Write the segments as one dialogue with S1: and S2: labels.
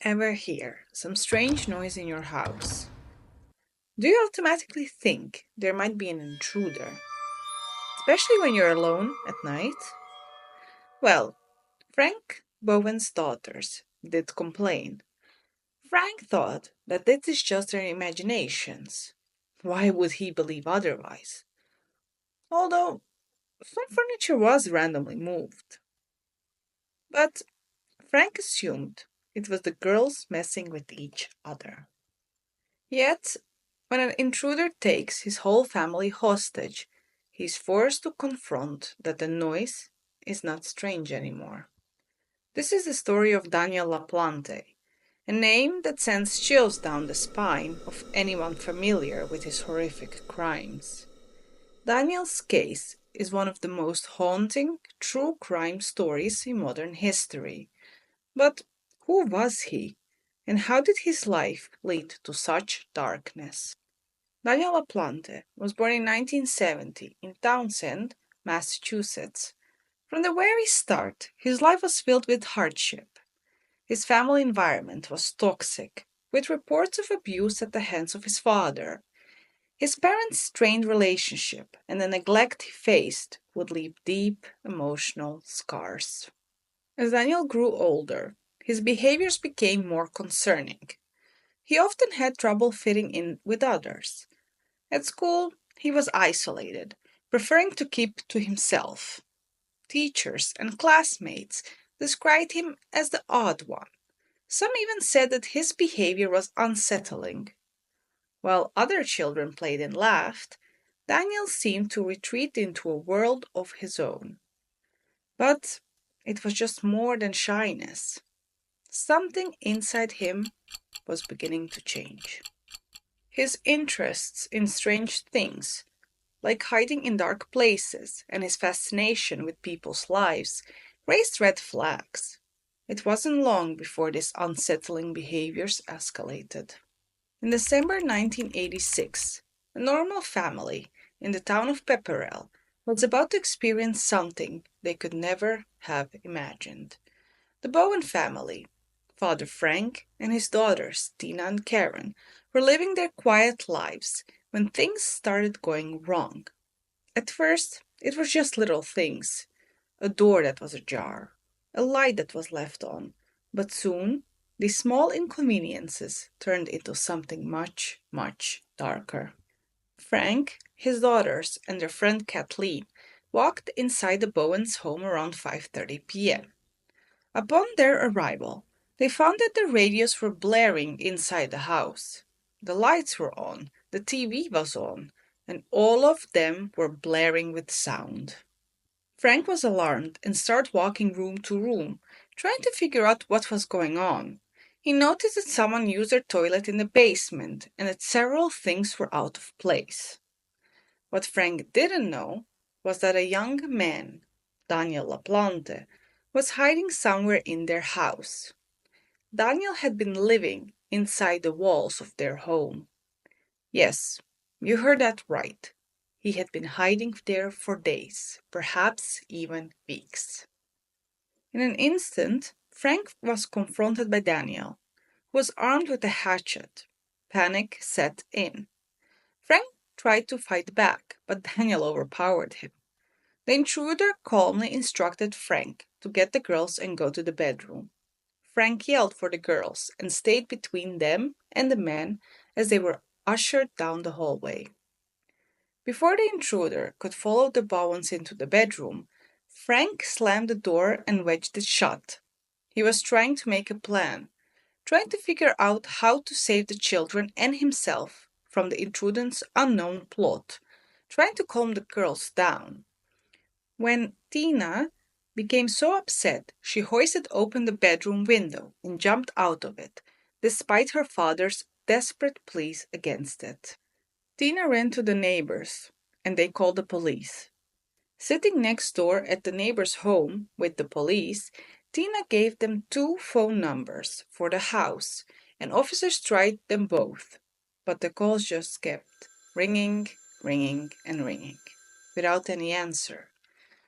S1: Ever hear some strange noise in your house? Do you automatically think there might be an intruder, especially when you're alone at night? Well, Frank Bowen's daughters did complain. Frank thought that this is just their imaginations. Why would he believe otherwise? Although some furniture was randomly moved. But Frank assumed it was the girls messing with each other. Yet, when an intruder takes his whole family hostage, he is forced to confront that the noise is not strange anymore. This is the story of Daniel La Plante, a name that sends chills down the spine of anyone familiar with his horrific crimes. Daniel's case is one of the most haunting true crime stories in modern history. But who was he? And how did his life lead to such darkness? Daniel La Plante was born in 1970 in Townsend, Massachusetts. From the very start, his life was filled with hardship. His family environment was toxic, with reports of abuse at the hands of his father. His parents' strained relationship and the neglect he faced would leave deep emotional scars. As Daniel grew older, his behaviors became more concerning. He often had trouble fitting in with others. At school, he was isolated, preferring to keep to himself. Teachers and classmates described him as the odd one. Some even said that his behavior was unsettling. While other children played and laughed, Daniel seemed to retreat into a world of his own. But it was just more than shyness. Something inside him was beginning to change. His interests in strange things, like hiding in dark places, and his fascination with people's lives, raised red flags. It wasn't long before these unsettling behaviors escalated. In December 1986, a normal family in the town of Pepperell was about to experience something they could never have imagined. The Bowen family, Father Frank and his daughters Tina and Karen, were living their quiet lives when things started going wrong. At first, it was just little things, a door that was ajar, a light that was left on, but soon these small inconveniences turned into something much, much darker. Frank, his daughters, and their friend Kathleen walked inside the Bowens' home around 5:30 p.m. Upon their arrival, they found that the radios were blaring inside the house. The lights were on, the TV was on, and all of them were blaring with sound. Frank was alarmed and started walking room to room, trying to figure out what was going on. He noticed that someone used their toilet in the basement and that several things were out of place. What Frank didn't know was that a young man, Daniel La Plante, was hiding somewhere in their house. Daniel had been living inside the walls of their home. Yes, you heard that right. He had been hiding there for days, perhaps even weeks. In an instant, Frank was confronted by Daniel, who was armed with a hatchet. Panic set in. Frank tried to fight back, but Daniel overpowered him. The intruder calmly instructed Frank to get the girls and go to the bedroom. Frank yelled for the girls and stayed between them and the men as they were ushered down the hallway. Before the intruder could follow the Bowens into the bedroom, Frank slammed the door and wedged it shut. He was trying to make a plan, trying to figure out how to save the children and himself from the intruder's unknown plot, trying to calm the girls down. When Tina became so upset, she hoisted open the bedroom window and jumped out of it, despite her father's desperate pleas against it. Tina ran to the neighbors, and they called the police. Sitting next door at the neighbor's home with the police, Tina gave them two phone numbers for the house, and officers tried them both, but the calls just kept ringing, ringing, and ringing, without any answer.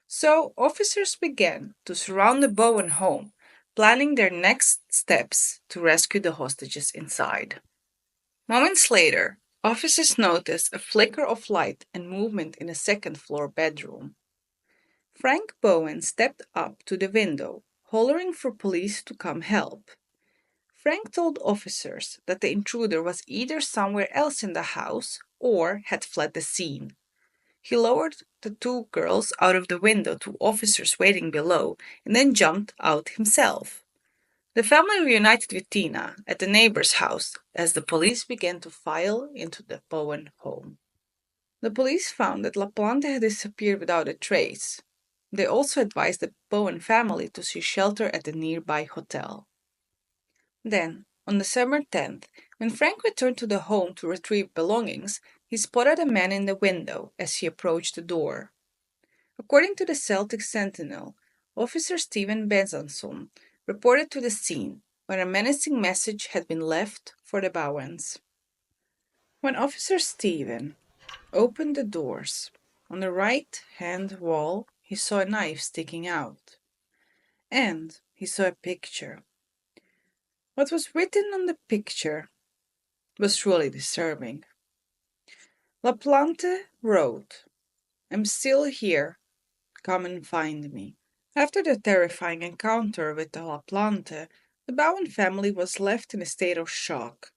S1: So officers began to surround the Bowen home, planning their next steps to rescue the hostages inside. Moments later, officers noticed a flicker of light and movement in a second floor bedroom. Frank Bowen stepped up to the window, hollering for police to come help. Frank told officers that the intruder was either somewhere else in the house or had fled the scene. He lowered the two girls out of the window to officers waiting below and then jumped out himself. The family reunited with Tina at the neighbor's house as the police began to file into the Bowen home. The police found that La Plante had disappeared without a trace. They also advised the Bowen family to seek shelter at the nearby hotel. Then, on December 10th, when Frank returned to the home to retrieve belongings, he spotted a man in the window as he approached the door. According to the Celtic Sentinel, Officer Stephen Besançon reported to the scene where a menacing message had been left for the Bowens. When Officer Stephen opened the doors, on the right hand wall he saw a knife sticking out. And he saw a picture. What was written on the picture was truly disturbing. La Plante wrote, "I'm still here. Come and find me." After the terrifying encounter with the La Plante, the Bowen family was left in a state of shock.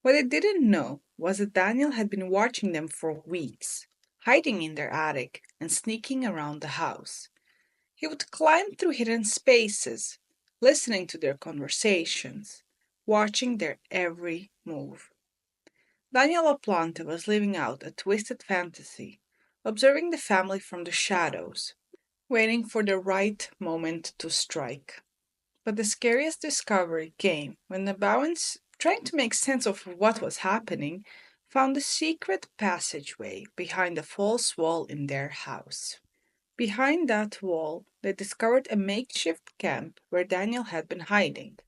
S1: What they didn't know was that Daniel had been watching them for weeks, hiding in their attic and sneaking around the house. He would climb through hidden spaces, listening to their conversations, watching their every move. Daniel La Plante was living out a twisted fantasy, observing the family from the shadows, waiting for the right moment to strike. But the scariest discovery came when the Bowens, trying to make sense of what was happening, found a secret passageway behind a false wall in their house. Behind that wall, they discovered a makeshift camp where Daniel had been hiding.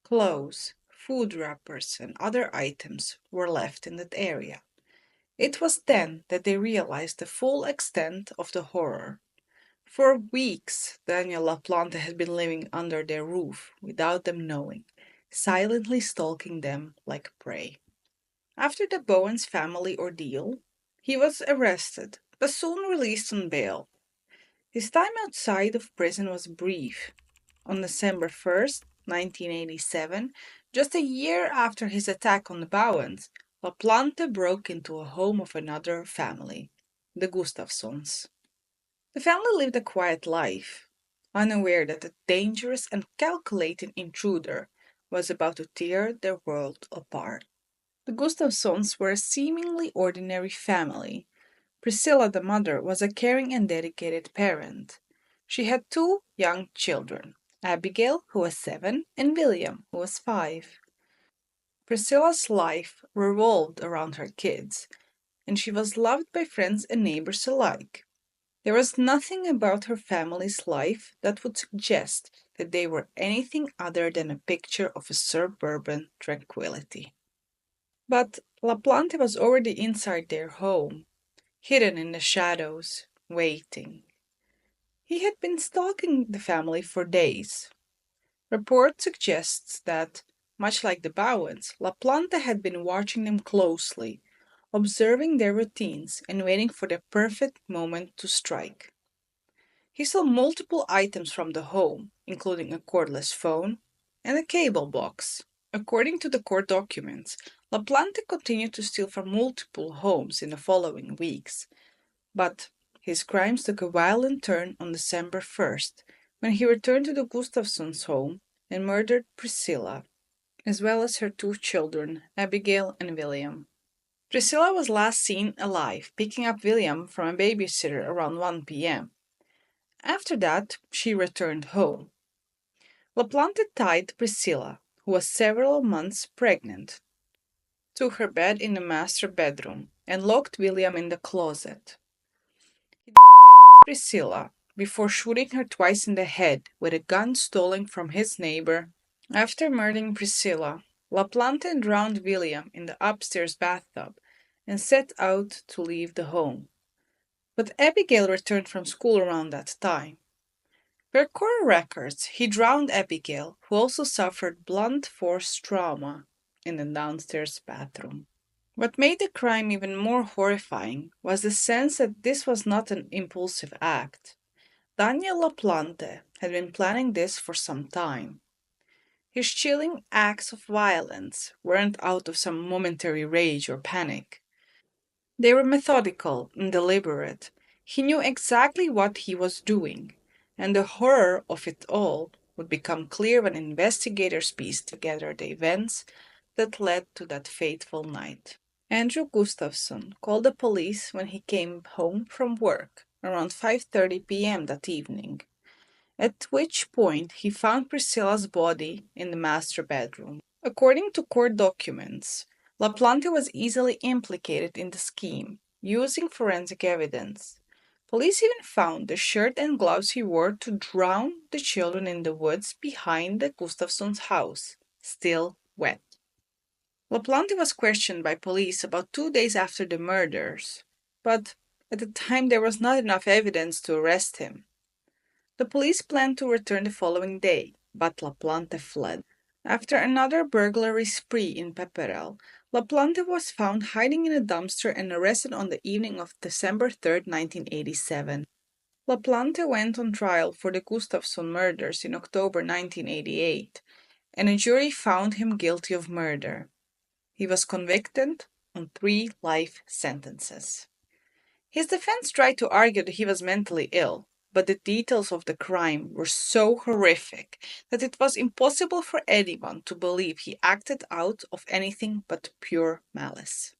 S1: Clothes, food wrappers, and other items were left in that area. It was then that they realized the full extent of the horror. For weeks, Daniel La Plante had been living under their roof without them knowing, silently stalking them like prey. After the Bowens family ordeal, he was arrested, but soon released on bail. His time outside of prison was brief. On December 1st, 1987, just a year after his attack on the Bowens, La Plante broke into a home of another family, the Gustafsons. The family lived a quiet life, unaware that a dangerous and calculating intruder was about to tear their world apart. The Gustafsons were a seemingly ordinary family. Priscilla, the mother, was a caring and dedicated parent. She had two young children, Abigail, who was 7, and William, who was 5. Priscilla's life revolved around her kids, and she was loved by friends and neighbors alike. There was nothing about her family's life that would suggest that they were anything other than a picture of a suburban tranquility. But La Plante was already inside their home, hidden in the shadows, waiting. He had been stalking the family for days. Report suggests that, much like the Bowens, La Plante had been watching them closely, observing their routines and waiting for the perfect moment to strike. He stole multiple items from the home, including a cordless phone and a cable box. According to the court documents, La Plante continued to steal from multiple homes in the following weeks, but his crimes took a violent turn on December 1st, when he returned to the Gustafsons' home and murdered Priscilla, as well as her two children, Abigail and William. Priscilla was last seen alive, picking up William from a babysitter around 1 p.m. After that, she returned home. La Plante tied Priscilla, who was several months pregnant, to her bed in the master bedroom and locked William in the closet. He then raped Priscilla before shooting her twice in the head with a gun stolen from his neighbor. After murdering Priscilla, La Plante drowned William in the upstairs bathtub and set out to leave the home. But Abigail returned from school around that time. Per court records, he drowned Abigail, who also suffered blunt force trauma in the downstairs bathroom. What made the crime even more horrifying was the sense that this was not an impulsive act. Daniel La Plante had been planning this for some time. His chilling acts of violence weren't out of some momentary rage or panic. They were methodical and deliberate. He knew exactly what he was doing, and the horror of it all would become clear when investigators pieced together the events that led to that fateful night. Andrew Gustafson called the police when he came home from work around 5:30 p.m. that evening, at which point he found Priscilla's body in the master bedroom. According to court documents, LaPlante was easily implicated in the scheme, using forensic evidence. Police even found the shirt and gloves he wore to drown the children in the woods behind the Gustafson's house, still wet. LaPlante was questioned by police about 2 days after the murders, but at the time there was not enough evidence to arrest him. The police planned to return the following day, but LaPlante fled. After another burglary spree in Pepperell, LaPlante was found hiding in a dumpster and arrested on the evening of December 3, 1987. LaPlante went on trial for the Gustafson murders in October 1988, and a jury found him guilty of murder. He was convicted on 3 life sentences. His defense tried to argue that he was mentally ill, but the details of the crime were so horrific that it was impossible for anyone to believe he acted out of anything but pure malice.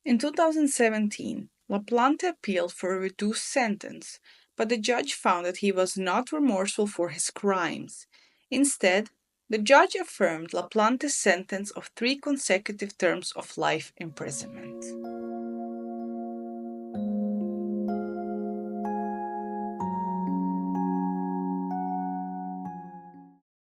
S1: In 2017, LaPlante appealed for a reduced sentence, but the judge found that he was not remorseful for his crimes. Instead, the judge affirmed LaPlante's sentence of 3 consecutive terms of life imprisonment.